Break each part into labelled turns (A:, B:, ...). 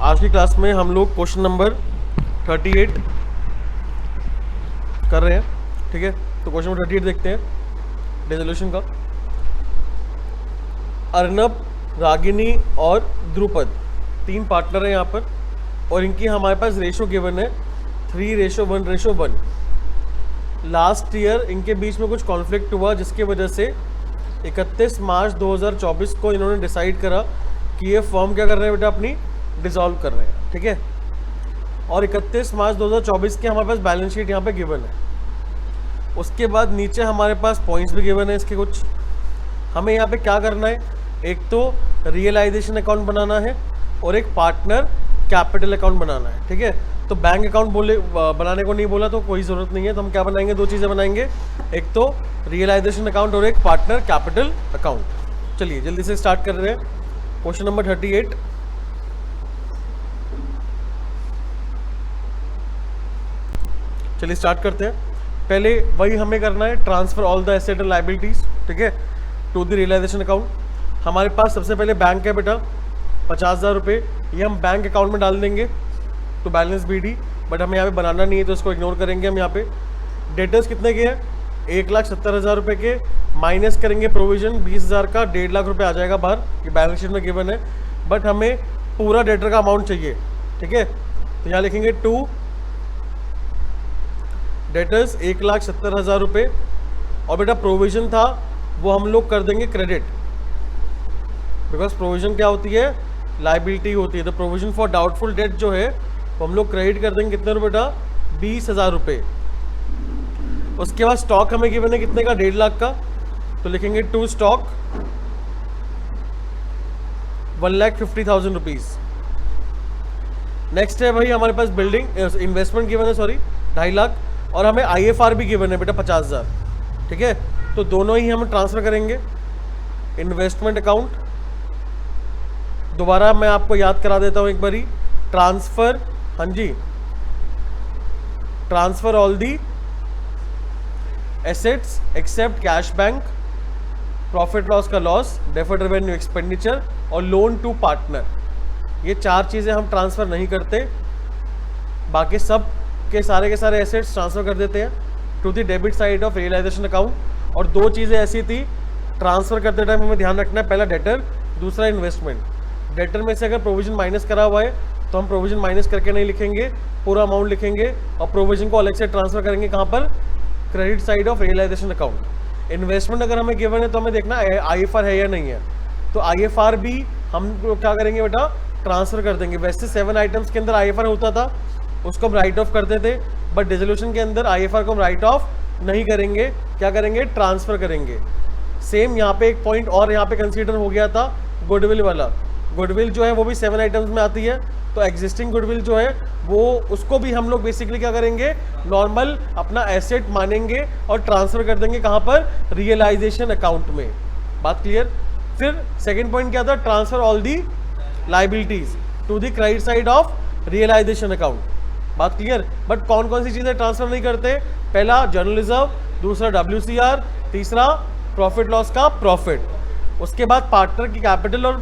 A: आज की क्लास में हम लोग क्वेश्चन नंबर 38 कर रहे हैं। ठीक है, तो क्वेश्चन नंबर 38 देखते हैं रेजोल्यूशन का। अर्नब, रागिनी और ध्रुपद 3 पार्टनर हैं यहाँ पर, और इनकी हमारे पास रेशो गिवन है 3:1:1। लास्ट ईयर इनके बीच में कुछ कॉन्फ्लिक्ट हुआ, जिसकी वजह से 31 मार्च 2024 को इन्होंने डिसाइड करा कि ये फर्म क्या कर रहे हैं बेटा, अपनी डिसॉल्व कर रहे हैं। ठीक है, और 31 मार्च 2024 के हमारे पास बैलेंस शीट यहाँ पे गिवन है। उसके बाद नीचे हमारे पास पॉइंट्स भी गिवन है इसके कुछ। हमें यहाँ पे क्या करना है, एक तो रियलाइजेशन अकाउंट बनाना है और एक पार्टनर कैपिटल अकाउंट बनाना है। ठीक है, तो बैंक अकाउंट बनाने को नहीं बोला तो कोई ज़रूरत नहीं है, तो हम क्या बनाएंगे, 2 चीज़ें बनाएंगे, एक तो रियलाइजेशन अकाउंट और एक पार्टनर कैपिटल अकाउंट। चलिए जल्दी से स्टार्ट कर रहे हैं क्वेश्चन नंबर 38। चलिए स्टार्ट करते हैं। पहले वही हमें करना है, transfer all the asset and liabilities, ठीक है, टू द रियलाइजेशन अकाउंट। हमारे पास सबसे पहले बैंक है बेटा 50,000 रुपये, ये हम बैंक अकाउंट में डाल देंगे तो बैलेंस BD, बट हमें यहाँ पे बनाना नहीं है तो इसको इग्नोर करेंगे हम। यहाँ पे डेटर्स कितने के हैं, 1,70,000 रुपये के, माइनस करेंगे प्रोविजन 20,000 का, 1.5 लाख रुपये आ जाएगा बाहर, ये बैलेंस शीट में गिवन है, बट हमें पूरा डेटर का अमाउंट चाहिए। ठीक है, तो यहाँ लिखेंगे 2 डेटर्स 1,70,000 रुपये, और बेटा प्रोविजन था वो हम लोग कर देंगे क्रेडिट, बिकॉज प्रोविजन क्या होती है, लाइबिलिटी होती है। तो प्रोविजन फॉर डाउटफुल डेट जो है वो हम लोग क्रेडिट कर देंगे कितने रुपये बेटा, 20,000 रुपये। उसके बाद स्टॉक हमें गिवन है कितने का, 1.5 लाख का, तो लिखेंगे 2 स्टॉक 1,50,000 रुपीज़। नेक्स्ट है भाई हमारे पास बिल्डिंग इन्वेस्टमेंट गिवन है, सॉरी 2.5 लाख, और हमें IFR भी गिवन है बेटा 50,000। ठीक है, तो दोनों ही हम ट्रांसफ़र करेंगे इन्वेस्टमेंट अकाउंट। दोबारा मैं आपको याद करा देता हूँ एक बारी, ट्रांसफ़र, हाँ जी, transfer all the assets except cash bank, profit loss का लॉस, डेफर्ड रेवेन्यू एक्सपेंडिचर और लोन टू पार्टनर। ये 4 चीज़ें हम ट्रांसफ़र नहीं करते, बाकी सब के सारे एसेट्स ट्रांसफ़र कर देते हैं to the debit side of realisation account. और 2 चीज़ें ऐसी थी ट्रांसफ़र करते टाइम हमें ध्यान रखना है, पहला डेटर, दूसरा इन्वेस्टमेंट। डेटर में से अगर प्रोविजन माइनस करा हुआ है तो हम प्रोविजन माइनस करके नहीं लिखेंगे, पूरा अमाउंट लिखेंगे, और प्रोविजन को अलग से ट्रांसफ़र करेंगे कहाँ पर, credit side of realisation account. Investment अगर हमें गिवन है तो हमें देखना है IFR है या नहीं है, तो IFR भी हम क्या करेंगे बेटा, ट्रांसफ़र कर देंगे। वैसे 7 आइटम्स के अंदर IFR होता था, उसको हम राइट ऑफ करते थे, बट डिसोल्यूशन के अंदर IFR को हम राइट ऑफ नहीं करेंगे, क्या करेंगे, ट्रांसफ़र करेंगे। सेम यहाँ पे एक पॉइंट और यहाँ पे कंसीडर हो गया था, गुडविल वाला। गुडविल जो है वो भी 7 आइटम्स में आती है, तो एग्जिस्टिंग गुडविल जो है वो उसको भी हम लोग बेसिकली क्या करेंगे, नॉर्मल अपना एसेट मानेंगे और ट्रांसफ़र कर देंगे कहाँ पर, रियलाइजेशन अकाउंट में। बात क्लियर। फिर सेकेंड पॉइंट क्या था, transfer all the liabilities to the credit side of realisation account. बात क्लियर। बट कौन कौन सी चीज़ें ट्रांसफ़र नहीं करते, पहला जर्नल रिजर्व, दूसरा WCR, तीसरा प्रॉफिट लॉस का प्रॉफिट, उसके बाद पार्टनर की कैपिटल और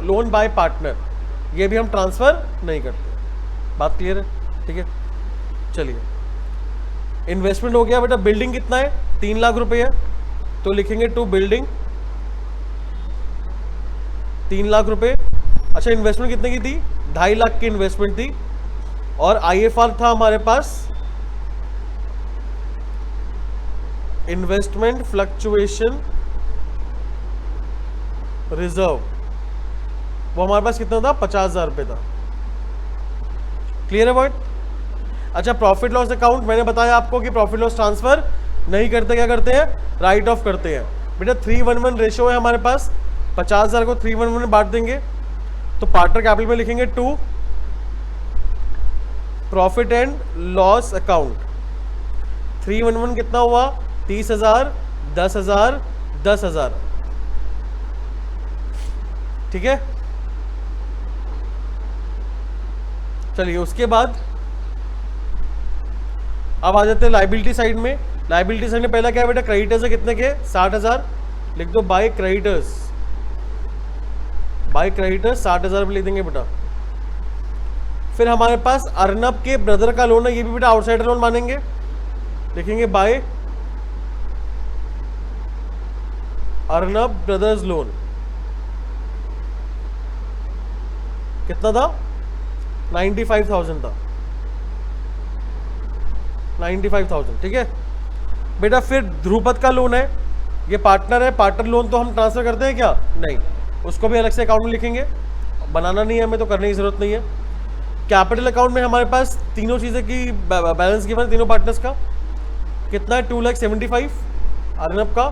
A: लोन बाय पार्टनर, ये भी हम ट्रांसफ़र नहीं करते। बात क्लियर है, ठीक है। चलिए इन्वेस्टमेंट हो गया बेटा। बिल्डिंग कितना है, 3 लाख रुपए है, तो लिखेंगे टू बिल्डिंग 3 लाख रुपए। अच्छा, इन्वेस्टमेंट कितने की थी, 2.5 लाख की इन्वेस्टमेंट थी, और IFR था हमारे पास इन्वेस्टमेंट फ्लक्चुएशन रिजर्व, वो हमारे पास कितना था, 50,000 रुपये था। क्लियर है पॉइंट। अच्छा, प्रॉफिट लॉस अकाउंट मैंने बताया आपको कि प्रॉफिट लॉस ट्रांसफर नहीं करते, क्या करते हैं, राइट ऑफ करते हैं बेटा। 3:1:1 रेशो है हमारे पास, 50,000 को 3:1:1 में बांट देंगे, तो पार्टनर कैपिटल में लिखेंगे 2 प्रॉफिट एंड लॉस अकाउंट। 3:1:1 कितना हुआ, 30,000, 10,000, 10,000। ठीक है, चलिए उसके बाद अब आ जाते हैं लाइबिलिटी साइड में। लाइबिलिटी साइड में पहला क्या है बेटा, क्रेडिटर्स है कितने के, 60,000, लिख दो बाय क्रेडिटर्स, बाय क्रेडिटर्स 60,000 रुपये लिख देंगे बेटा। फिर हमारे पास अर्नब के ब्रदर का लोन है, ये भी बेटा आउटसाइडर लोन मानेंगे, लिखेंगे बाय अर्नब ब्रदर्स लोन। कितना था? 95,000 था, 95,000। ठीक है बेटा। फिर ध्रुपद का लोन है, ये पार्टनर है, पार्टनर लोन तो हम ट्रांसफर करते हैं क्या? नहीं, उसको भी अलग से अकाउंट में लिखेंगे, बनाना नहीं है हमें, तो करने की जरूरत नहीं है। कैपिटल अकाउंट में हमारे पास तीनों चीज़ें की बैलेंस गिवन है, तीनों पार्टनर्स का। कितना है? 2,75,000 अर्नब का,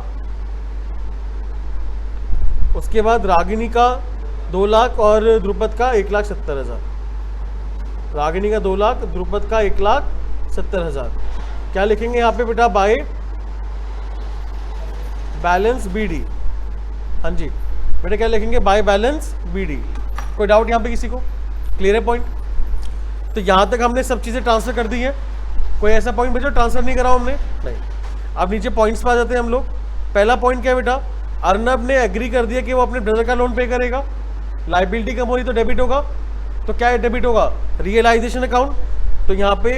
A: उसके बाद रागिनी का 2 लाख और ध्रुपद का 1,70,000। रागिनी का 2 लाख, ध्रुपद का 1,70,000। क्या लिखेंगे यहाँ पे बेटा? By balance BD. हाँ जी बेटा, क्या लिखेंगे? By balance BD. कोई डाउट यहाँ पे किसी को? क्लियर है पॉइंट? तो यहाँ तक हमने सब चीज़ें ट्रांसफर कर दी है। कोई ऐसा पॉइंट बेटा ट्रांसफर नहीं करा हमने? नहीं। अब नीचे पॉइंट्स पे आ जाते हैं हम लोग। पहला पॉइंट क्या है बेटा? अर्नब ने एग्री कर दिया कि वो अपने ब्रदर का लोन पे करेगा। लाइबिलिटी कम हो रही तो डेबिट होगा, तो क्या है डेबिट होगा? Realisation account. तो यहाँ पे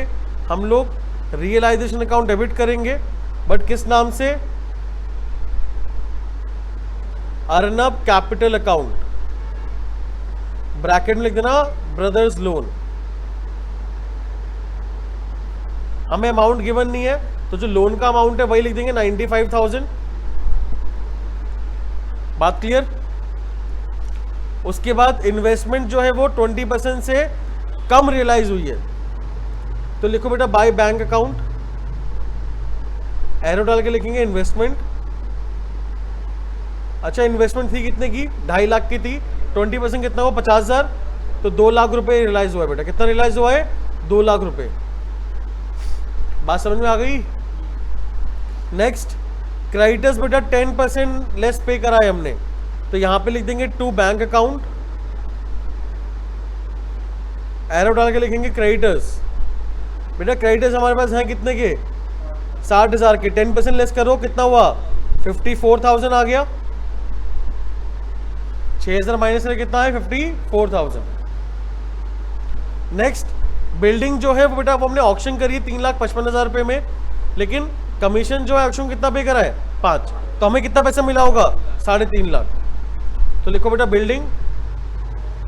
A: हम लोग रियलाइजेशन अकाउंट डेबिट करेंगे, बट किस नाम से? अर्नब कैपिटल अकाउंट, ब्रैकेट में लिख देना ब्रदर्स लोन। हमें अमाउंट गिवन नहीं है, तो जो लोन का अमाउंट है वही लिख देंगे 95,000। बात क्लियर? उसके बाद इन्वेस्टमेंट जो है वो 20% से कम रियलाइज हुई है, तो लिखो बेटा बाय बैंक अकाउंट, एरो डाल के लिखेंगे इन्वेस्टमेंट। अच्छा, इन्वेस्टमेंट थी कितने की? 2.5 लाख की थी। 20% कितना हुआ? 50,000, तो 2 लाख रुपए रियलाइज हुआ है बेटा। कितना रियलाइज हुआ है? 2 लाख रुपए। बात समझ में आ गई? नेक्स्ट, क्रेडिटर्स बेटा 10% लेस पे करा है हमने, तो यहां पे लिख देंगे टू बैंक अकाउंट, एरो डाल के लिखेंगे क्रेडिटर्स। बेटा क्रेडिटर्स हमारे पास हैं कितने के? 60,000 के। 10% लेस करो, कितना हुआ? 54,000 आ गया। 6,000 माइनस करें कितना है? 54,000। नेक्स्ट, बिल्डिंग जो है वो बेटा वो हमने ऑक्शन करी है 3,55,000 रुपए में, लेकिन कमीशन जो है ऑक्शन कितना पे करा है? 5। तो हमें कितना पैसा मिला होगा? 3.5 लाख। तो लिखो बेटा बिल्डिंग,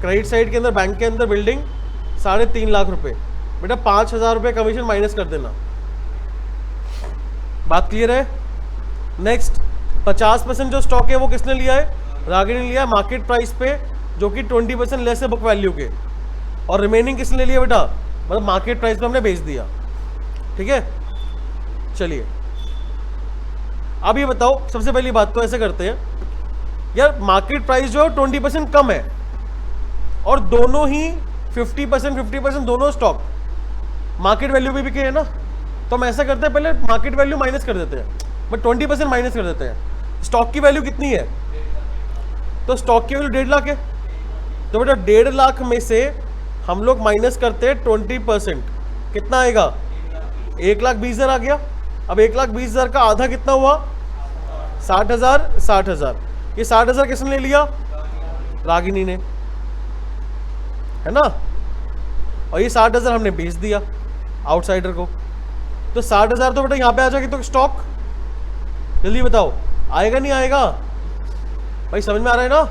A: क्रेडिट साइड के अंदर बैंक के अंदर बिल्डिंग 3.5 लाख रुपए। बेटा 5,000 रुपये कमीशन माइनस कर देना। बात क्लियर है? नेक्स्ट, 50% जो स्टॉक है वो किसने लिया है? रागिनी ने लिया है मार्केट प्राइस पे, जो कि 20% लेस है बुक वैल्यू के, और रिमेनिंग किसने लिया बेटा? मतलब मार्केट प्राइस पे हमने बेच दिया। ठीक है, चलिए अब ये बताओ, सबसे पहली बात तो ऐसे करते हैं यार, मार्केट प्राइस जो है 20% कम है, और दोनों ही 50% दोनों स्टॉक मार्केट वैल्यू भी बिके है ना, तो हम ऐसा करते हैं पहले मार्केट वैल्यू माइनस कर देते हैं, बट 20% माइनस कर देते हैं। स्टॉक की वैल्यू कितनी है? तो स्टॉक की वैल्यू 1.5 लाख है, तो बेटा 1.5 लाख में से हम लोग माइनस करते हैं 20%, कितना आएगा? 1,20,000 आ गया। अब 1,20,000 का आधा कितना हुआ? 60,000। 60,000, ये 60,000 किसने ले लिया? रागिनी ने, है ना, और ये 60,000 हमने बेच दिया आउटसाइडर को। तो 60,000 तो बेटा यहाँ पे आ जाएगी, तो स्टॉक जल्दी बताओ आएगा नहीं आएगा? भाई समझ में आ रहा है ना?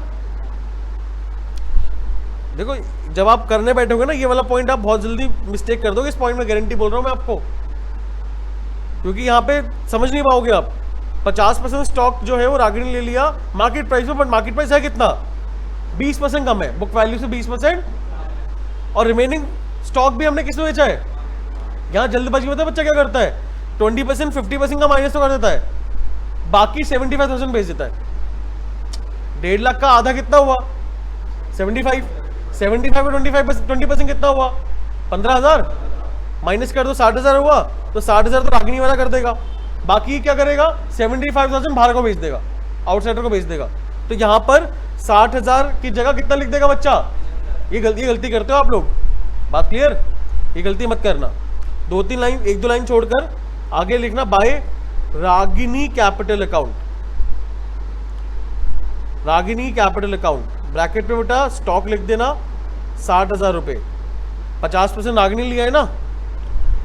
A: देखो जब आप करने बैठोगे ना ये वाला पॉइंट, आप बहुत जल्दी मिस्टेक कर दोगे इस पॉइंट में, गारंटी बोल रहा हूं मैं आपको, क्योंकि यहाँ पे समझ नहीं पाओगे आप। 50% स्टॉक जो है वो रागिनी ले लिया मार्केट प्राइस में, बट मार्केट प्राइस है कितना? 20% कम है बुक वैल्यू से 20%, और रिमेनिंग स्टॉक भी हमने किसमें बेचा है? यहाँ जल्दबाजी में बच्चा क्या करता है? 20% 50% का माइनस तो कर देता है, बाकी 75,000 बेच देता है। 1.5 लाख का आधा कितना हुआ? 75 में 20% कितना हुआ? 15,000 माइनस कर दो, 60,000 हुआ, तो 60,000 तो रागिनी वाला कर देगा, बाकी क्या करेगा? 75,000 बाहर को बेच देगा, आउटसाइडर को बेच देगा। तो यहाँ पर 60,000 की जगह कितना लिख देगा बच्चा? ये गलती करते हो आप लोग, बात क्लियर? ये गलती मत करना। 2-3 लाइन, 1-2 लाइन छोड़कर आगे लिखना by Ragini capital account. Ragini capital account, bracket पे बेटा स्टॉक लिख देना 60,000 रुपये, 50% रागिनी लिया है ना,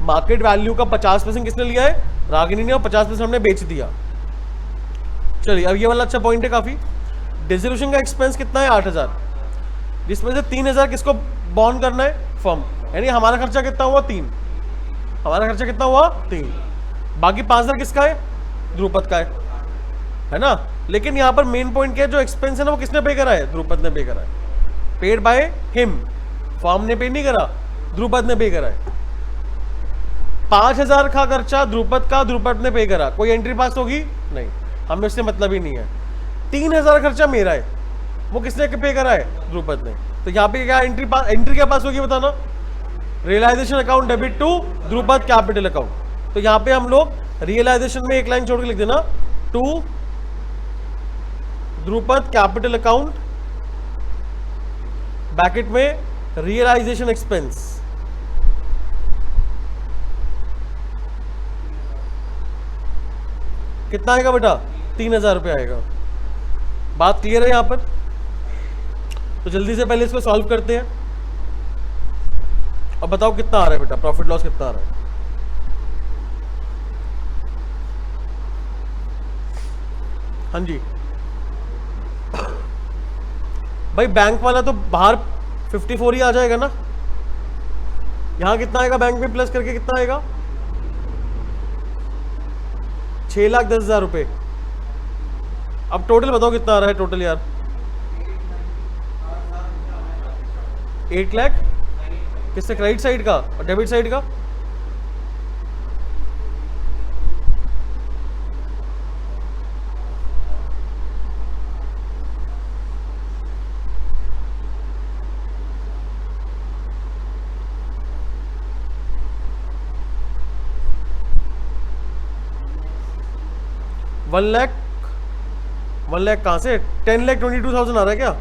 A: मार्केट वैल्यू का 50% किसने लिया है, रागिनी ने, और 50% हमने बेच दिया। चलिए अब ये वाला अच्छा पॉइंट है काफ़ी। डिसोल्यूशन का एक्सपेंस कितना है 8000, जिसमें से 3000 किसको बॉन्ड करना है, फर्म, यानी हमारा खर्चा कितना हुआ 3, हमारा खर्चा कितना हुआ 3, बाकी 5000 किसका है, ध्रुपद का है ना। लेकिन यहाँ पर मेन पॉइंट क्या है, जो एक्सपेंस है ना वो किसने पे करा है, ध्रुपद ने पे करा है, पेड बाय हिम, फर्म ने पे नहीं करा, ध्रुपद ने पे करा है। 5000 का खर्चा ध्रुपद का, ध्रुपद ने पे करा, कोई एंट्री पास होगी नहीं, हमें उससे मतलब ही नहीं है। 3000 खर्चा मेरा है, वो किसने पे करा है, ध्रुपद ने। तो यहाँ पे क्या एंट्री क्या पास होगी बताना, realisation account debit to Dhrupad capital account. तो यहाँ पे हम लोग रियलाइजेशन में एक लाइन छोड़ के लिख देना, to Dhrupad capital account bracket में रियलाइजेशन एक्सपेंस। कितना आएगा बेटा, 3000 रुपये आएगा। बात क्लियर है यहां पर। तो जल्दी से पहले इसको सॉल्व करते हैं। अब बताओ कितना आ रहा है बेटा, प्रॉफिट लॉस कितना आ रहा है। हाँ जी भाई, बैंक वाला तो बाहर 54 ही आ जाएगा ना, यहां कितना आएगा बैंक में प्लस करके, कितना आएगा 6,10,000 रुपए। अब टोटल बताओ कितना आ रहा है टोटल यार, 8 लाख किससे, क्रेडिट साइड का और डेबिट साइड का। वन लाख कहाँ से, 10,22,000 आ रहा है क्या,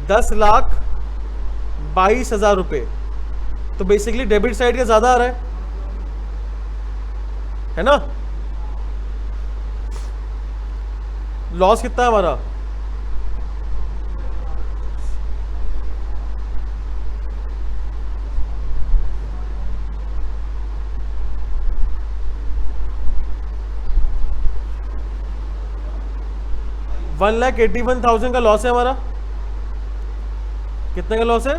A: 10,22,000 रुपए। तो बेसिकली डेबिट साइड का ज्यादा आ रहा है ना। लॉस कितना है हमारा, $1,81,000 का लॉस है हमारा। कितने का लॉस है,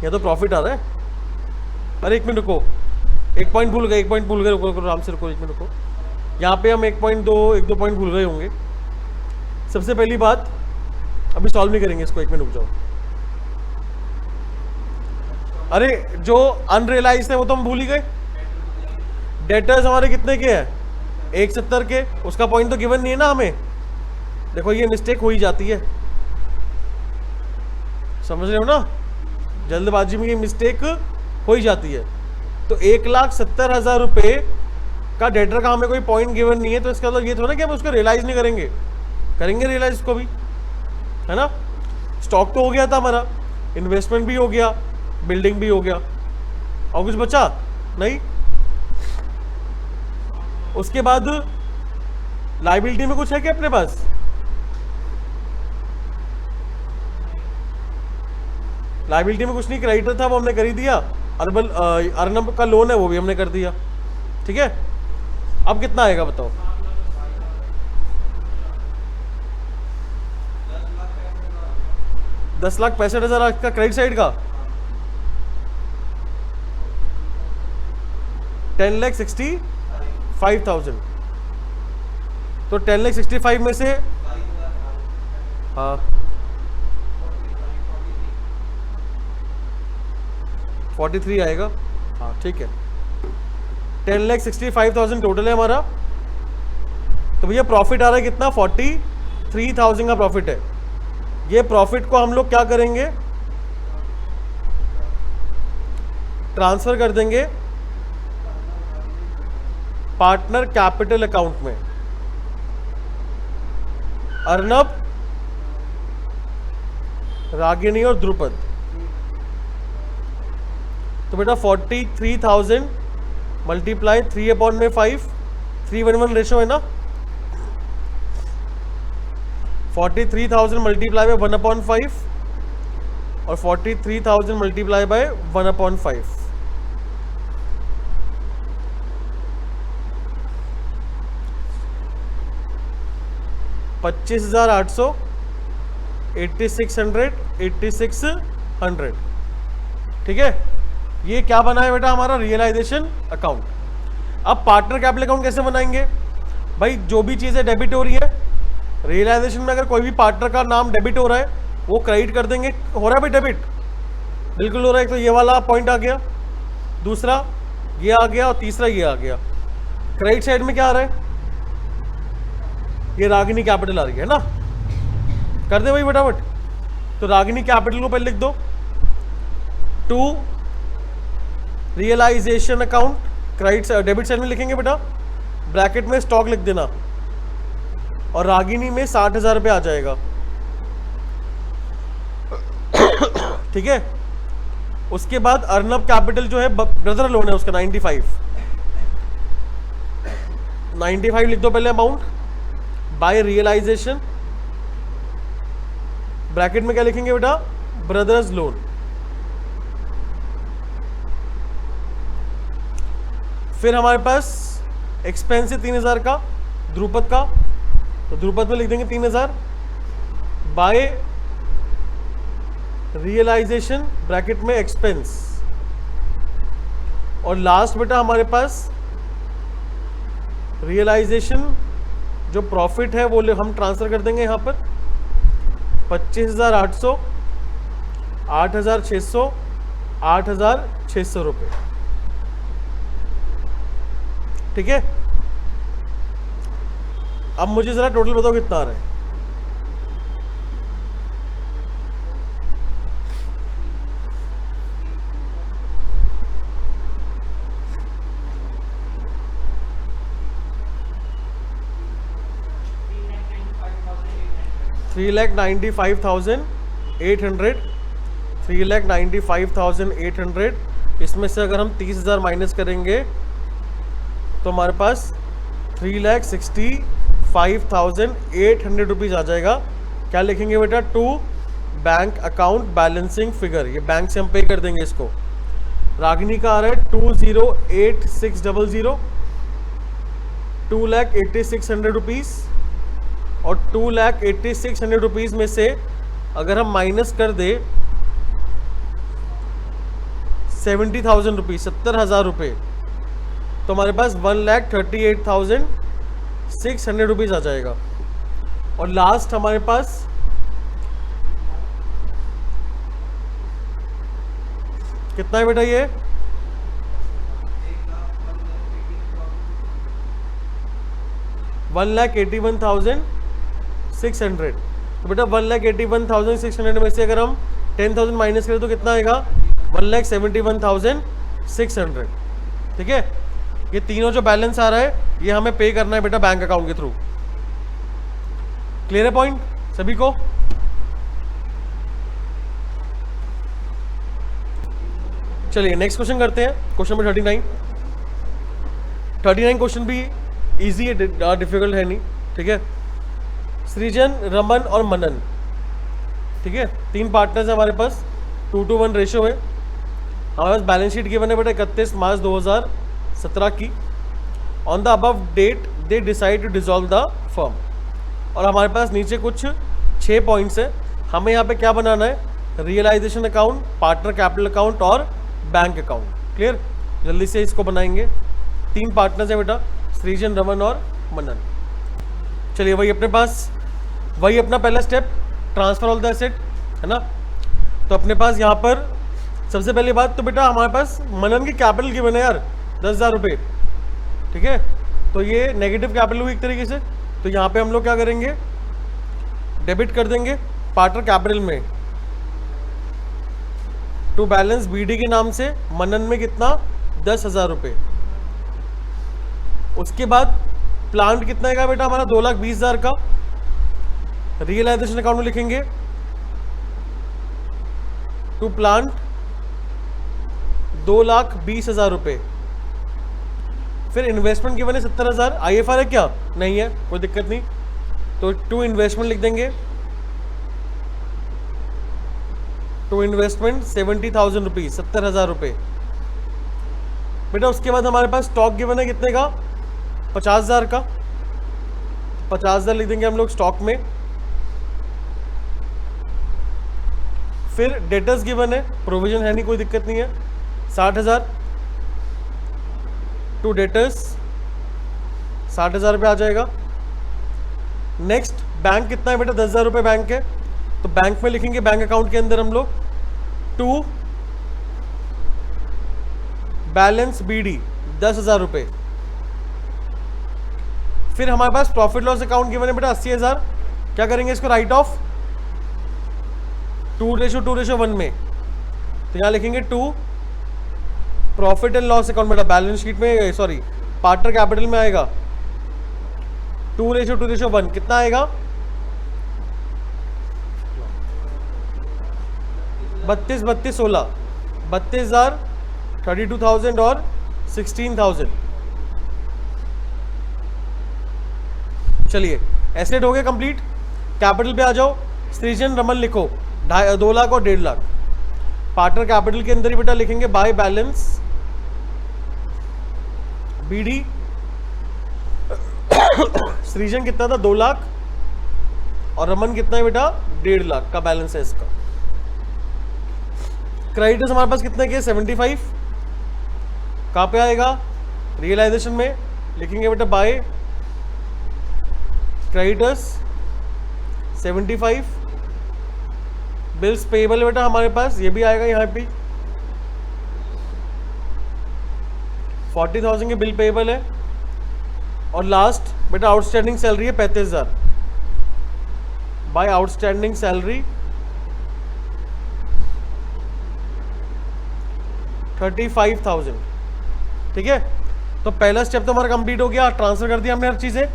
A: या तो प्रॉफिट आ रहा है। अरे एक मिनट रुको, एक पॉइंट भूल गए, रुको आराम से रुको, एक मिनट रुको। यहाँ पे हम 1.2 पॉइंट भूल गए होंगे। सबसे पहली बात, अभी सॉल्व नहीं करेंगे इसको, एक मिनट रुक जाओ। अरे जो अनरियलाइज थे वो तो हम भूल ही गए। डेटर्स हमारे कितने के हैं, 170 के, उसका पॉइंट तो गिवन नहीं है ना हमें। देखो ये मिस्टेक हो ही जाती है, समझ रहे हो ना, जल्दबाजी में ये मिस्टेक हो ही जाती है। तो 1,70,000 रुपए का डेटर का हमें कोई पॉइंट गिवन नहीं है, तो इसका मतलब ये थोड़ा ना कि हम उसको रियलाइज नहीं करेंगे, करेंगे रियलाइज इसको भी, है ना। स्टॉक तो हो गया था हमारा, इन्वेस्टमेंट भी हो गया, बिल्डिंग भी हो गया, और कुछ बचा नहीं। उसके बाद लायबिलिटी में कुछ है क्या अपने पास, लायबिलिटी में कुछ नहीं, क्रेडिटर था वो हमने कर ही दिया, अर्नब का लोन है वो भी हमने कर दिया, ठीक है। अब कितना आएगा बताओ, $10,65,000 का क्रेडिट साइड का, 10,65,000। तो 10,65,000 में से, हाँ 43 आएगा, हाँ ठीक है। 10,65,000 टोटल है हमारा। तो भैया प्रॉफिट आ रहा है कितना, 43,000 का प्रॉफिट है। ये प्रॉफिट को हम लोग क्या करेंगे, ट्रांसफर कर देंगे पार्टनर कैपिटल अकाउंट में। अर्नब, रागिनी और ध्रुपद। तो बेटा 43,000 मल्टीप्लाई 3/5, 3:1 रेशो है ना। 43,000 मल्टीप्लाई में 1/5, और 43,000 मल्टीप्लाई बाय 1/5, 25,800, 8600, 8600। ठीक है, ये क्या बना है बेटा हमारा रियलाइजेशन अकाउंट। अब पार्टनर कैपिटल अकाउंट कैसे बनाएंगे भाई, जो भी चीज़ें डेबिट हो रही है रियलाइजेशन में, अगर कोई भी पार्टनर का नाम डेबिट हो रहा है वो क्रेडिट कर देंगे। हो रहा है भाई डेबिट, बिल्कुल हो रहा है। तो ये वाला पॉइंट आ गया, दूसरा ये आ गया और तीसरा ये आ गया। क्रेडिट साइड में क्या आ रहा है, ये रागिनी कैपिटल आ रही है ना, कर दे भाई फटाफट। तो रागिनी कैपिटल को पहले लिख दो, to realisation account, credit debit side में लिखेंगे बेटा, ब्रैकेट में स्टॉक लिख देना और रागिनी में 60,000 रुपये आ जाएगा। ठीक है, उसके बाद अर्नब कैपिटल जो है ब्रदर लोन है उसका 95 लिख दो पहले अमाउंट बाय रियलाइजेशन, ब्रैकेट में क्या लिखेंगे बेटा, ब्रदर्स लोन। फिर हमारे पास एक्सपेंस है 3,000 का ध्रुपद का, तो ध्रुपद में लिख देंगे 3,000 बाय रियलाइजेशन, ब्रैकेट में एक्सपेंस। और लास्ट बेटा हमारे पास रियलाइजेशन जो प्रॉफिट है वो हम ट्रांसफर कर देंगे यहाँ पर 25,800, 8,600, 8,600 रुपये। ठीक है, अब मुझे जरा टोटल बताओ कितना आ रहा है। $3,95,800, 3,95,800। इसमें से अगर हम 30,000 माइनस करेंगे तो हमारे पास 3,65,800 रुपीज़ आ जाएगा। क्या लिखेंगे बेटा, to bank account balancing figure, ये बैंक से हम पे कर देंगे इसको। रागिनी का आ रहा है 2,08,600, 2,86,100 रुपीज़। और 2,86,100 रुपीज़ में से अगर हम माइनस कर दे 70,000 रुपीज़, 70,000 रुपये, तो हमारे पास 1,38,600 रुपीज़ आ जाएगा। और लास्ट हमारे पास कितना है बेटा, ये 1,81,600। तो बेटा 1,81,600 में से अगर हम 10,000 माइनस करें तो कितना आएगा, 1,71,600। ठीक है, ये तीनों जो बैलेंस आ रहा है ये हमें पे करना है बेटा बैंक अकाउंट के थ्रू। क्लियर है पॉइंट सभी को। चलिए नेक्स्ट क्वेश्चन करते हैं, क्वेश्चन नंबर 39 क्वेश्चन भी इजी है, डिफिकल्ट है नहीं। ठीक है, सृजन, रमन और मनन, ठीक है, 3 पार्टनर्स है हमारे पास, 2:1 रेशो है। हमारे पास बैलेंस शीट गिवन है बेटा 31 मार्च 2017 की। On the above date they decide to dissolve the firm. और हमारे पास नीचे कुछ 6 पॉइंट्स है, हमें यहाँ पे क्या बनाना है, realisation account, partner capital account और बैंक अकाउंट। क्लियर, जल्दी से इसको बनाएंगे। 3 पार्टनर्स है बेटा, सृजन, रमन और मनन। चलिए वही अपने पास वही अपना पहला step, transfer all the asset है ना। तो अपने पास यहाँ पर सबसे पहली बात तो बेटा हमारे पास मनन की कैपिटल गिवन है यार 10,000 रुपये। ठीक है, तो ये नेगेटिव कैपिटल हुई एक तरीके से। तो यहाँ पे हम लोग क्या करेंगे, डेबिट कर देंगे पार्टनर कैपिटल में टू बैलेंस बीडी के नाम से मनन में कितना 10,000 रुपये। उसके बाद प्लांट कितना है बेटा हमारा 2,20,000 का, रियलाइजेशन अकाउंट में लिखेंगे टू प्लांट 2,20,000 रुपये। फिर इन्वेस्टमेंट गिवन है 70,000, IFR है क्या, नहीं है, कोई दिक्कत नहीं। तो टू इन्वेस्टमेंट लिख देंगे टू इन्वेस्टमेंट 70,000 रुपीज, 70,000 रुपये। बेटा उसके बाद हमारे पास स्टॉक गिवन है कितने का, 50,000 का, 50,000 लिख देंगे हम लोग स्टॉक में। फिर डेटर्स गिवन है, प्रोविजन है नहीं, कोई दिक्कत नहीं है, 60,000 टू डेटर्स, 60,000 रुपये आ जाएगा। नेक्स्ट बैंक कितना है बेटा, 10,000 रुपये बैंक है, तो बैंक में लिखेंगे, बैंक अकाउंट के अंदर हम लोग टू बैलेंस बीडी 10,000 रुपये। फिर हमारे पास प्रॉफिट लॉस अकाउंट गिवन है बेटा 80,000, क्या करेंगे इसको, राइट ऑफ 2:1 में, तो यहाँ लिखेंगे to profit and loss account, बेटा बैलेंस शीट में, सॉरी पार्टनर कैपिटल में आएगा 2:1, कितना आएगा, 32,16, 32,000, 32,000 और 16,000। चलिए एसेट हो गया कंप्लीट। कैपिटल पे आ जाओ, सृजन रमन लिखो, 2 लाख और 1.5 लाख। पार्टनर कैपिटल के अंदर ही बेटा लिखेंगे बाय बैलेंस बीडी। सृजन कितना था, 2 लाख, और रमन कितना है बेटा, 1.5 लाख का बैलेंस है इसका। क्रेडिटर्स हमारे पास कितने के, 75, कहाँ पे आएगा, रियलाइजेशन में लिखेंगे बेटा बाय क्रेडिटर्स 75। बिल्स पेएबल बेटा हमारे पास ये भी आएगा यहाँ पे 40,000 के बिल पेएबल है। और लास्ट बेटा आउटस्टैंडिंग सैलरी है 35,000 बाय आउटस्टैंडिंग सैलरी 35,000। ठीक है, तो पहला स्टेप तो हमारा कंप्लीट हो गया, ट्रांसफर कर दिया हमने हर चीज़ें।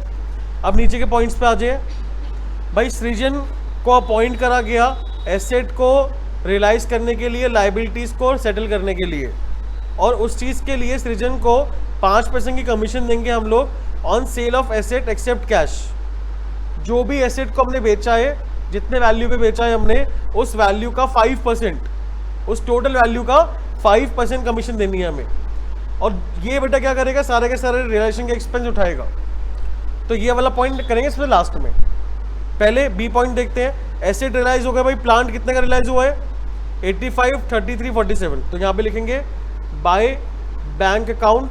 A: अब नीचे के पॉइंट्स पे आ जाए। भाई सृजन को अपॉइंट करा गया एसेट को रियलाइज करने के लिए, लाइबिलिटीज़ को सेटल करने के लिए, और उस चीज़ के लिए सृजन को 5% की कमीशन देंगे हम लोग on sale of asset except cash. जो भी एसेट को हमने बेचा है, जितने वैल्यू पे बेचा है हमने, उस वैल्यू का 5%, उस टोटल वैल्यू का 5% कमीशन देनी है हमें। और ये बेटा क्या करेगा, सारे के सारे रियलाइजेशन के एक्सपेंस उठाएगा। तो ये वाला पॉइंट करेंगे इसमें लास्ट में। पहले बी पॉइंट देखते हैं। एसेट रियलाइज हो गया भाई, प्लांट कितने का रियलाइज हुआ है, 85, 33, 47। तो यहाँ पे लिखेंगे by bank account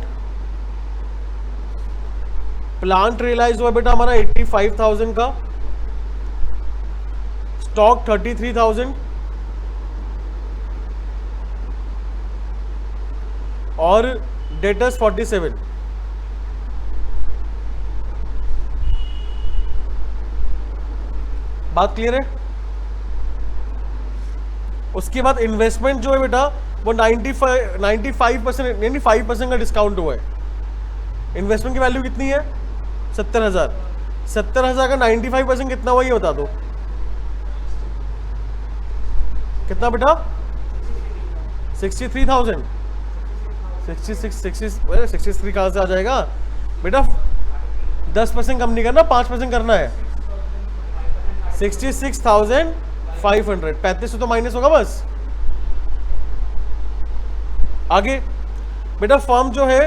A: plant realise हुआ बेटा हमारा 85,000 का, स्टॉक 33,000 और डेटर्स 47। बात क्लियर है। उसके बाद इन्वेस्टमेंट जो है बेटा वो 95% यानी 5% का डिस्काउंट हुआ है। इन्वेस्टमेंट की वैल्यू कितनी है, 70,000। 70,000 का 95% कितना हुआ ये बता दो, कितना बेटा, 63,000। 63 कहाँ से आ जाएगा बेटा, 10% कम नहीं करना, 5% करना है। 66,500, 3500 तो माइनस होगा बस। आगे बेटा फर्म जो है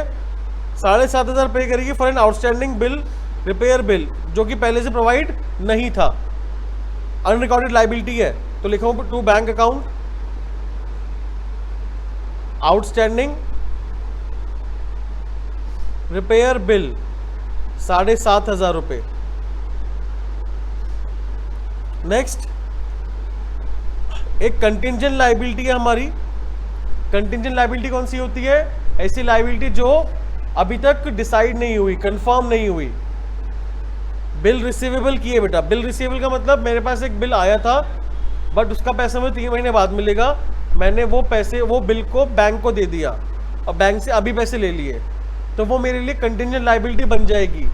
A: 7,500 पे करेगी for an outstanding bill, repair bill, जो कि पहले से प्रोवाइड नहीं था, अनरिकॉर्डेड लाइबिलिटी है। तो लिखो to bank account outstanding repair bill 7,500 रुपये। नेक्स्ट एक कंटिंजेंट लाइबिलिटी है हमारी। कंटिंजेंट लाइबिलिटी कौन सी होती है, ऐसी लाइबिलिटी जो अभी तक डिसाइड नहीं हुई, कंफर्म नहीं हुई। बिल रिसीवेबल की है बेटा। बिल रिसीवेबल का मतलब मेरे पास एक बिल आया था बट उसका पैसा मुझे 3 महीने बाद मिलेगा, मैंने वो पैसे वो बिल को बैंक को दे दिया और बैंक से अभी पैसे ले लिए, तो वो मेरे लिए कंटिंजेंट लाइबिलिटी बन जाएगी।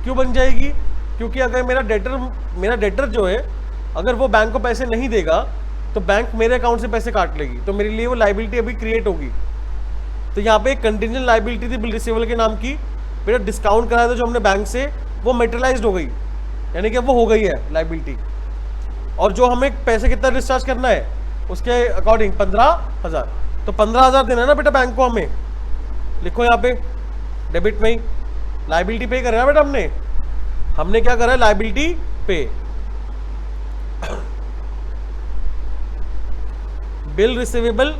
A: क्यों बन जाएगी, क्योंकि अगर मेरा डेटर जो है अगर वो बैंक को पैसे नहीं देगा तो बैंक मेरे अकाउंट से पैसे काट लेगी, तो मेरे लिए वो लाइबिलिटी अभी क्रिएट होगी। तो यहाँ पे एक कंटिंजेंट लाइबिलिटी थी बिल रिसीवेबल के नाम की, मेरा डिस्काउंट कराया था जो हमने बैंक से, वो मेटेरियलाइज्ड हो गई, यानी कि वो हो गई है लाइबिलिटी। और जो हमें पैसे कितना डिस्चार्ज करना है, उसके अकॉर्डिंग 15,000, तो 15,000 देना है ना बेटा बैंक को हमें, लिखो यहाँ पे डेबिट में ही लाइबिलिटी पे करेगा बेटा हमने क्या करा है, लाइबिलिटी पे। बिल रिसीवेबल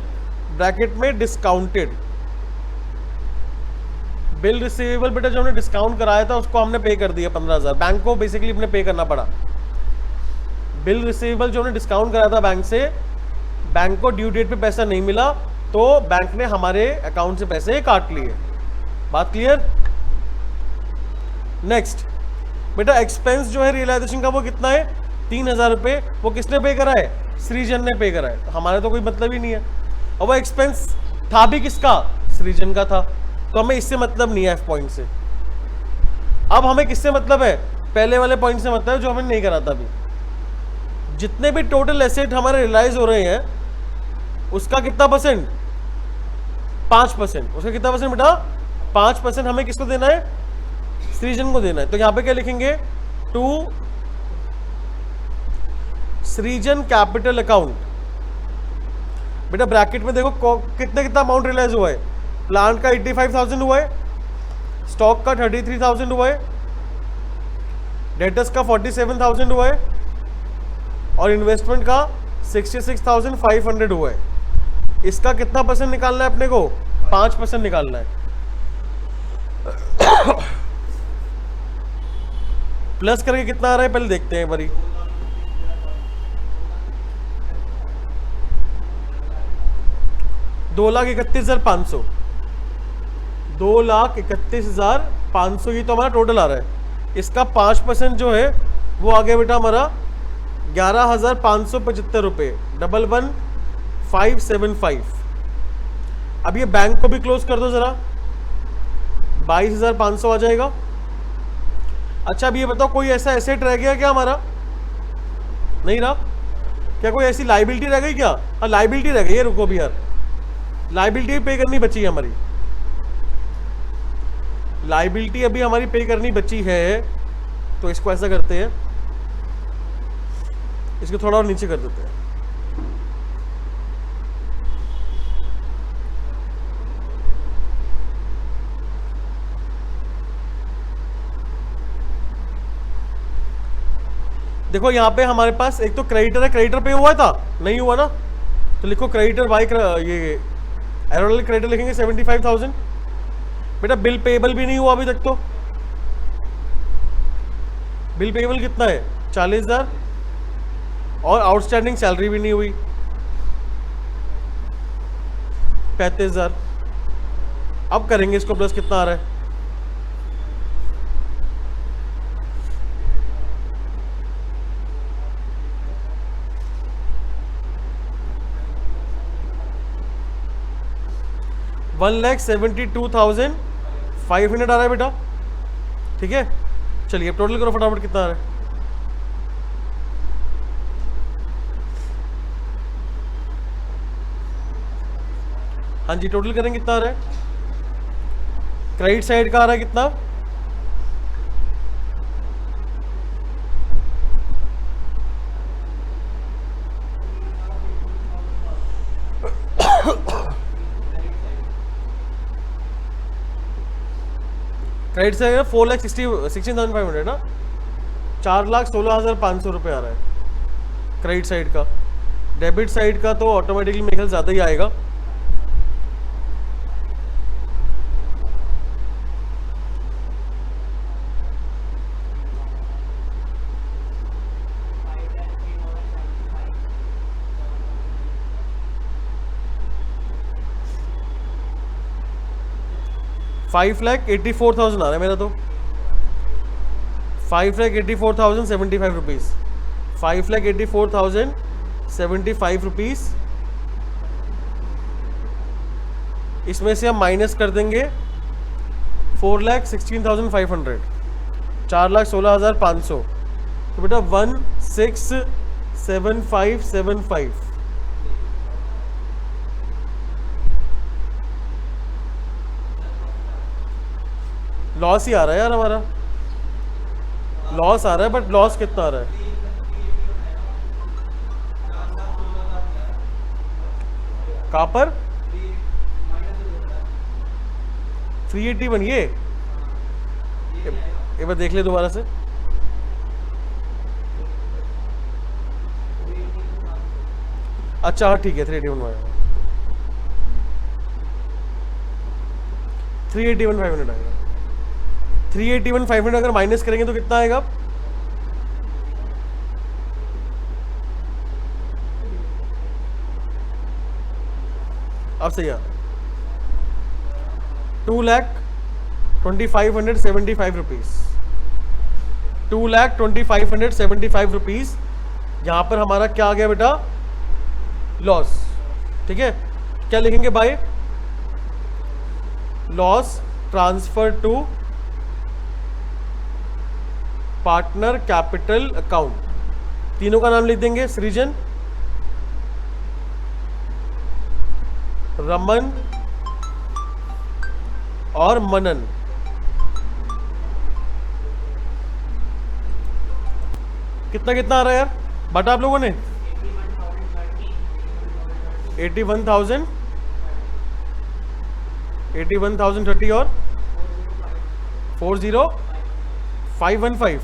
A: ब्रैकेट में डिस्काउंटेड, बिल रिसीवेबल बेटा जो हमने डिस्काउंट कराया था उसको हमने पे कर दिया 15,000, बैंक को बेसिकली अपने पे करना पड़ा। बिल रिसीवेबल जो हमने डिस्काउंट कराया था बैंक से, बैंक को ड्यू डेट पे पैसा नहीं मिला तो बैंक ने हमारे अकाउंट से पैसे काट लिए। बात क्लियर? नेक्स्ट बेटा एक्सपेंस जो है रियलाइजेशन का वो कितना है, 3,000 रुपये। वो किसने पे करा है, सृजन ने पे करा है, हमारे तो कोई मतलब ही नहीं है। और वो एक्सपेंस था भी किसका, सृजन का था, तो हमें इससे मतलब नहीं है एफ पॉइंट से। अब हमें किससे मतलब है, पहले वाले पॉइंट से मतलब है जो हमने नहीं करा था अभी। जितने भी टोटल एसेट हमारे रियलाइज हो रहे हैं उसका कितना परसेंट, 5%। उसका कितना परसेंट बेटा, 5% हमें किसको देना है, सृजन को देना है। तो यहां पे क्या लिखेंगे, टू सृजन कैपिटल अकाउंट। बेटा ब्रैकेट में देखो कितना अमाउंट रियलाइज हुआ है, प्लांट का 85,000 हुआ है, स्टॉक का 33,000 हुआ है, डेटर्स का 47,000 हुआ है और इन्वेस्टमेंट का 66,500 हुआ है। इसका कितना परसेंट निकालना है अपने को, 5% निकालना है। प्लस करके कितना आ रहा है पहले देखते हैं बड़ी, 2,31,500, 2,31,500 ये तो हमारा टोटल आ रहा है। इसका 5% जो है वो आ गया बेटा हमारा 11,575 रुपये, 11,575। अब ये बैंक को भी क्लोज कर दो जरा, 22,500 आ जाएगा। अच्छा अब ये बताओ कोई ऐसा एसेट रह गया क्या हमारा, नहीं रहा क्या, कोई ऐसी लाइबिलिटी रह गई क्या, हाँ लाइबिलिटी रह गई है, रुको भी यार, लाइबिलिटी पे करनी बची है हमारी, लाइबिलिटी अभी हमारी पे करनी बची है। तो इसको ऐसा करते हैं, इसको थोड़ा और नीचे कर देते हैं। देखो यहाँ पे हमारे पास एक तो क्रेडिटर है, क्रेडिटर पे हुआ था, नहीं हुआ ना, तो लिखो क्रेडिटर बाई ये एरोल क्रेडिटर लिखेंगे 75,000। बेटा बिल पेएबल भी नहीं हुआ अभी तक, तो बिल पेएबल कितना है 40,000 और आउटस्टैंडिंग सैलरी भी नहीं हुई 35,000। अब करेंगे इसको प्लस, कितना आ रहा है, $1,72,500 आ रहा है बेटा, ठीक है। चलिए अब टोटल करो फटाफट, कितना आ रहा है, हाँ जी टोटल करेंगे कितना आ रहा है, क्रेडिट साइड का आ रहा है कितना, क्रेडिट साइड 4,16,500 ना, 4,16,500 रुपये आ रहा है क्रेडिट साइड का। डेबिट साइड का तो ऑटोमेटिकली मेरे ख्याल ज़्यादा ही आएगा, $5,84,000 आ रहा है मेरा, तो 5,84,075 रुपीज़, 5,84,075 रुपीज़। इसमें से हम माइनस कर देंगे 4,16,500, 4,16,500, तो बेटा 1,67575 लॉस ही आ रहा है यार हमारा, लॉस आ रहा है, बट लॉस कितना आ रहा है, कहाँ पर 381 ये बार देख ले दोबारा से। अच्छा हाँ ठीक है 381 आएगा, 381 500 आएगा। 381 500 अगर माइनस करेंगे तो कितना आएगा? अब सही है 2,25,575 रुपीज, 2,25,575 रुपीज। यहां पर हमारा क्या आ गया बेटा? लॉस। ठीक है, क्या लिखेंगे by? Loss transfer to partner capital account. तीनों का नाम लिख देंगे, सृजन, रमन और मनन। कितना कितना आ रहा है यार बटा आप लोगों ने? 81,000, 81,030 और 40,515।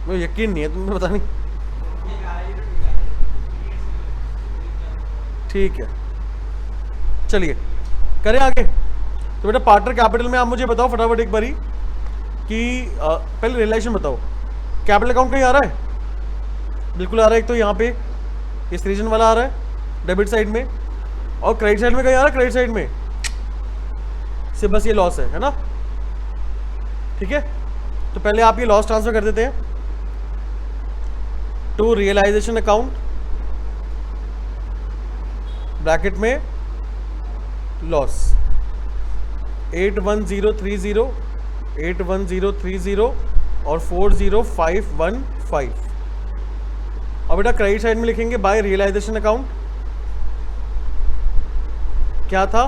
A: मुझे यकीन नहीं है, तुम्हें पता नहीं। ठीक है चलिए करें आगे। तो बेटा पार्टनर कैपिटल में आप मुझे बताओ फटाफट एक बारी कि पहले रिलेशन बताओ। कैपिटल अकाउंट कहीं आ रहा है? बिल्कुल आ रहा है। एक तो यहाँ पे इस रीजन वाला आ रहा है डेबिट साइड में, और क्रेडिट साइड में कहीं आ रहा है? क्रेडिट साइड में सिर्फ बस ये लॉस है ना? ठीक है, तो पहले आप ये लॉस ट्रांसफर कर देते हैं टू रियलाइजेशन अकाउंट, ब्रैकेट में लॉस 81030, 81030 और 40,515। और बेटा क्रेडिट साइड में लिखेंगे बाय रियलाइजेशन अकाउंट। क्या था?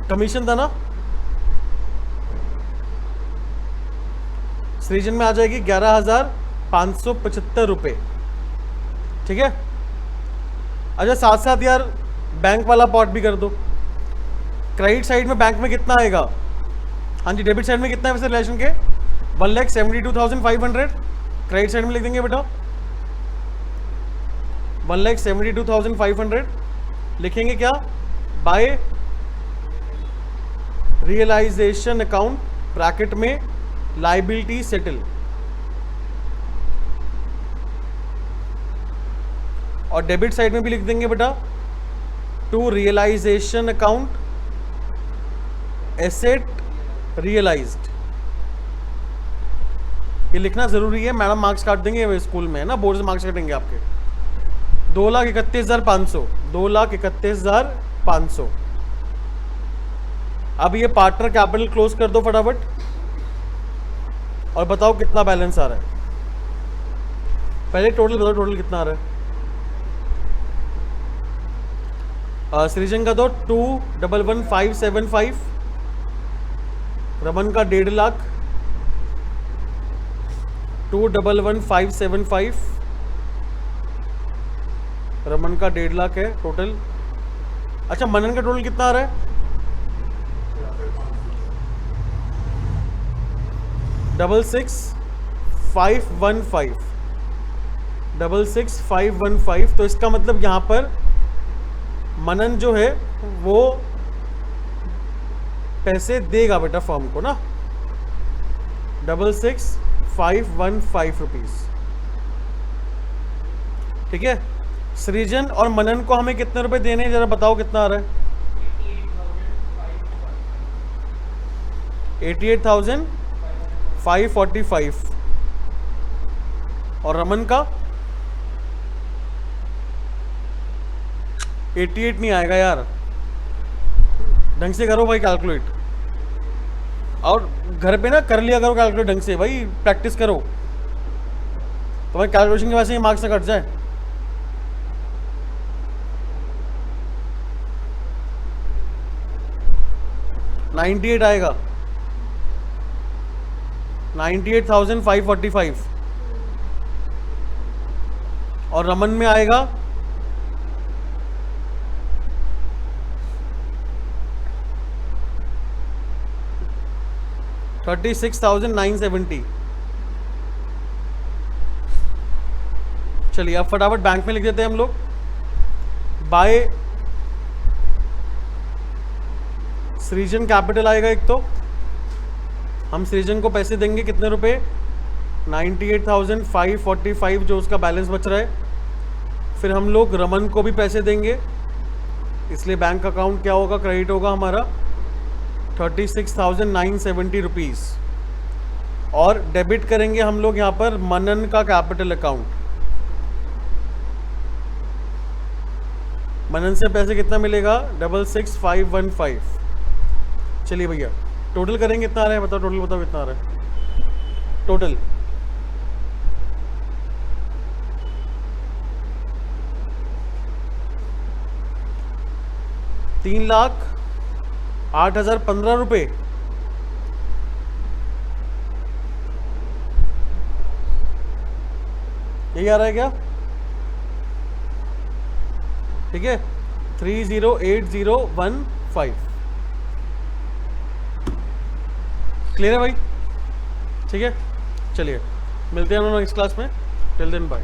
A: कमीशन था ना? सृजन में आ जाएगी 11,575 रुपये। ठीक है, अच्छा साथ साथ यार बैंक वाला पॉट भी कर दो। क्रेडिट साइड में बैंक में कितना आएगा? हाँ जी, डेबिट साइड में कितना है वैसे रिलेशन के? 1,72,500। क्रेडिट साइड में लिख देंगे बेटा 1,72,500। लिखेंगे क्या? बाय रियलाइजेशन अकाउंट, ब्रैकेट में लाइबिलिटी सेटल। और डेबिट साइड में भी लिख देंगे बेटा to realisation account, asset realised. ये लिखना जरूरी है, मैडम मार्क्स काट देंगे स्कूल में, है ना, बोर्ड से मार्क्स काटेंगे आपके। 2,31,500, 2,31,500। अब ये पार्टनर कैपिटल क्लोज कर दो फटाफट और बताओ कितना बैलेंस आ रहा है। पहले टोटल बताओ, टोटल कितना आ रहा है? सृजन का तो 2,11,575, रमन का 1.5 लाख, 2,11,575, रमन का 1.5 लाख है टोटल। अच्छा मनन का टोटल कितना आ रहा है? 66,515, 66,515। तो इसका मतलब यहाँ पर मनन जो है वो पैसे देगा बेटा फर्म को ना, 66,515 रुपीज। ठीक है, सृजन और मनन को हमें कितने रुपए देने हैं जरा बताओ, कितना आ रहा है? 88,545। और रमन का 88 नहीं आएगा यार, ढंग से करो भाई कैलकुलेट। और घर पे ना कर लिया करो कैलकुलेट ढंग से भाई, प्रैक्टिस करो, तुम्हारे कैलकुलेशन की वजह से ही मार्क्स ना कट जाए। $98 आएगा, 98,545। और रमन में आएगा 36,970। चलिए अब फटाफट बैंक में लिख देते हैं हम लोग। बाय सृजन कैपिटल आएगा एक, तो हम सृजन को पैसे देंगे कितने रुपए, 98,545 जो उसका बैलेंस बच रहा है। फिर हम लोग रमन को भी पैसे देंगे, इसलिए बैंक अकाउंट क्या होगा, क्रेडिट होगा हमारा 36,970 रुपीज़। और डेबिट करेंगे हम लोग यहाँ पर मनन का कैपिटल अकाउंट। मनन से पैसे कितना मिलेगा, 66,515। चलिए भैया टोटल करेंगे, कितना आ रहा है बताओ, टोटल बताओ कितना आ रहा है टोटल। ₹3,08,015 रुपये। यही आ रहा है क्या, ठीक है, 308015। क्लियर है भाई, ठीक है। चलिए मिलते हैं हम लोग नेक्स्ट क्लास में, टिल देन बाय।